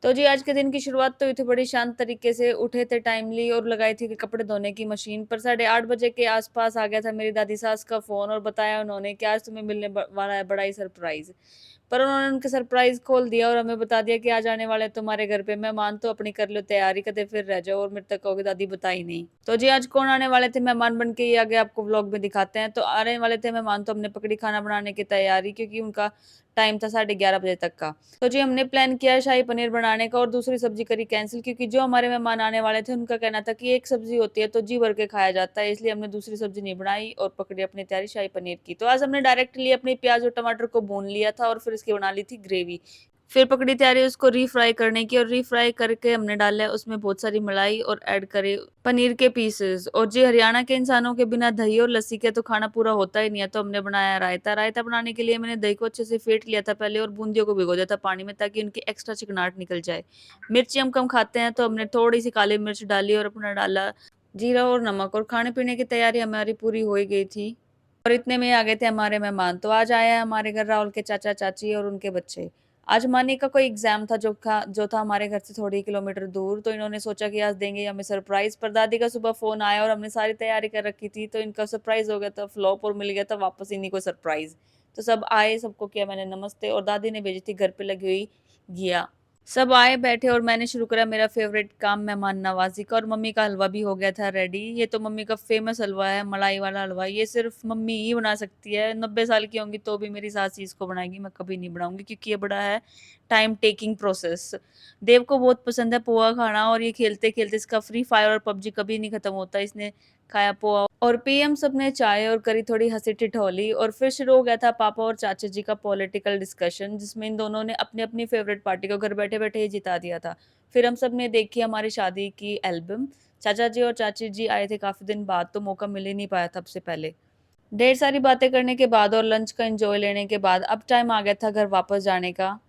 तो जी आज के दिन की शुरुआत तो हुई थी बड़ी शांत तरीके से, उठे थे टाइमली और लगाई थी कि कपड़े धोने की मशीन पर। 8:30 बजे के आसपास आ गया था मेरी दादी सास का फ़ोन और बताया उन्होंने कि आज तुम्हें मिलने वाला है बड़ा ही सरप्राइज़। पर उन्होंने उनका सरप्राइज़ खोल दिया और हमें बता दिया कि आज आने वाले हैं तुम्हारे घर पे मेहमान, तो अपनी कर लो तैयारी, कदे फिर रह जाओ और मेरे तक कहोगे दादी बताई नहीं। तो जी आज कौन आने वाले थे मेहमान बन के, ये आगे आपको व्लॉग में दिखाते हैं। तो आने वाले थे मेहमान, तो हमने पकड़ी खाना बनाने की तैयारी, क्योंकि उनका टाइम था 11:30 बजे तक का। तो जी हमने प्लान किया शाही पनीर बनाने का और दूसरी सब्जी करी कैंसिल, क्योंकि जो हमारे मेहमान आने वाले थे उनका कहना था कि एक सब्जी होती है तो जी भर के खाया जाता है, इसलिए हमने दूसरी सब्जी नहीं बनाई और पकड़ी अपनी तैयारी शाही पनीर की। तो आज हमने डायरेक्टली अपनी प्याज और टमाटर को भून लिया था और फिर इसकी बना ली थी ग्रेवी। फिर पकड़ी तैयारी उसको री-फ्राई करने की और री-फ्राई करके हमने डाला उसमें बहुत सारी मलाई और ऐड करे पनीर के पीसेस। और जी हरियाणा के इंसानों के बिना दही और लस्सी के तो खाना पूरा होता ही नहीं है, तो हमने बनाया रायता। रायता बनाने के लिए मैंने दही को अच्छे से फेंट लिया था पहले और बूंदियों को भिगो दिया था पानी में, ताकि उनकी एक्स्ट्रा चिकनाहट निकल जाए। मिर्ची हम कम खाते हैं, तो हमने थोड़ी-सी काली मिर्च डाली और अपना डाला जीरा और नमक, और खाने-पीने की तैयारी हमारी पूरी हो ही गई थी। और इतने में आ गए थे हमारे मेहमान। तो आज आए हैं हमारे घर राहुल के चाचा-चाची और उनके बच्चे। आज मानी का कोई एग्ज़ाम था जो था हमारे घर से थोड़ी किलोमीटर दूर, तो इन्होंने सोचा कि आज देंगे हमें सरप्राइज़। पर दादी का सुबह फ़ोन आया और हमने सारी तैयारी कर रखी थी, तो इनका सरप्राइज़ हो गया था फ्लॉप और मिल गया था वापस इन्हीं को सरप्राइज़। तो सब आए, सबको किया मैंने नमस्ते, और दादी ने भेजी थी घर पे लगी हुई घिया। सब आए, बैठे और मैंने शुरू करा मेरा फ़ेवरेट काम मेहमान नवाज़ी का, और मम्मी का हलवा भी हो गया था रेडी। ये तो मम्मी का फ़ेमस हलवा है, मलाई वाला हलवा। ये सिर्फ़ मम्मी ही बना सकती है। 90 साल की होंगी तो भी मेरी सास ही इसको बनाएगी, मैं कभी नहीं बनाऊँगी, क्योंकि ये बड़ा है टाइम टेकिंग प्रोसेस। देव को बहुत पसंद है पोहा खाना, और ये खेलते-खेलते इसका फ्री फायर और पबजी कभी नहीं खत्म होता। इसने खाया पोहा और पी हम सब ने चाय और करी थोड़ी हँसी-ठिठोली, और फिर शुरू हो गया था पापा और चाचा जी का पॉलिटिकल डिस्कशन, जिसमें इन दोनों ने अपनी-अपनी फ़ेवरेट पार्टी को घर बैठे-बैठे ही जिता दिया था। फिर हम सब ने देखी हमारी शादी की एल्बम। चाचा जी और चाची जी आए थे काफ़ी दिन बाद, तो मौका मिल ही नहीं पाया था अब से पहले। ढेर सारी बातें करने के बाद और लंच का एन्जॉय लेने के बाद अब टाइम आ गया था घर वापस जाने का।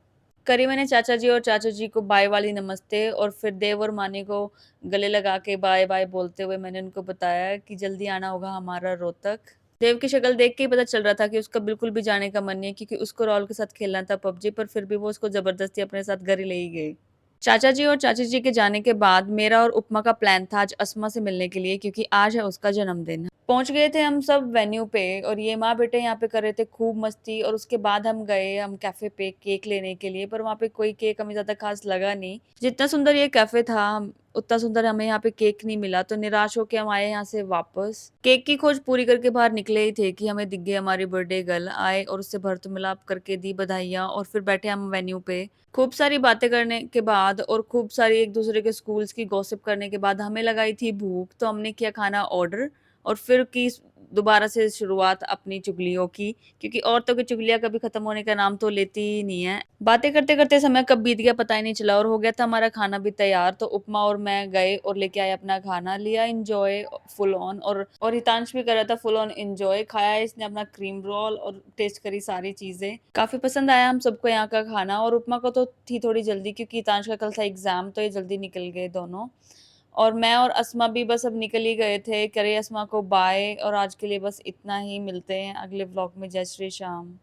करी मैंने चाचा जी और चाचू जी को बाय वाली नमस्ते, और फिर देव और मानी को गले लगा के बाय बाय बोलते हुए मैंने उनको बताया कि जल्दी आना होगा हमारा रोहतक। देव की शक्ल देख के ही पता चल रहा था कि उसका बिल्कुल भी जाने का मन नहीं है, क्योंकि उसको राहुल के साथ खेलना था पबजी, पर फिर भी वो उसको जबरदस्ती अपने साथ घर ही ले ही गई। चाचा जी और चाची जी के जाने के बाद मेरा और उपमा का प्लान था आज अस्मा से मिलने के लिए, क्योंकि आज है उसका जन्मदिन। पहुंच गए थे हम सब वेन्यू पे, और ये माँ बेटे यहाँ पे कर रहे थे खूब मस्ती, और उसके बाद हम कैफे पे केक लेने के लिए, पर वहाँ पे कोई केक हमें ज्यादा खास लगा नहीं। जितना सुंदर ये कैफे था उतना सुंदर हमें यहाँ पे केक नहीं मिला, तो निराश होके हम आए यहाँ से वापस। केक की खोज पूरी करके बाहर निकले ही थे कि हमें दिख गई हमारी बर्थडे गर्ल। आए और उससे भर्त मिलाप करके दी बधाइयाँ, और फिर बैठे हम वेन्यू पे। खूब सारी बातें करने के बाद और खूब सारी एक दूसरे के स्कूल्स की गॉसिप करने के बाद हमें लगाई थी भूख, तो हमने किया खाना ऑर्डर, और फिर की दोबारा से शुरुआत अपनी चुगलियों की, क्योंकि औरतों की चुगलियां कभी खत्म होने का नाम तो लेती ही नहीं है। बातें करते करते समय कब बीत गया पता ही नहीं चला, और हो गया था हमारा खाना भी तैयार। तो उपमा और मैं गए और लेके आए अपना खाना, लिया इंजॉय फुल ऑन, और हितांश भी कर रहा था फुल ऑन इंजॉय। खाया इसने अपना क्रीम रोल और टेस्ट करी सारी चीजें, काफी पसंद आया हम सबको यहाँ का खाना। और उपमा को तो थी थोड़ी जल्दी, क्योंकि हितांश का कल था एग्जाम, तो ये जल्दी निकल गए दोनों। और मैं और अस्मा भी बस अब निकल ही गए थे। करे अस्मा को बाय, और आज के लिए बस इतना ही। मिलते हैं अगले व्लॉग में। जय श्री श्याम।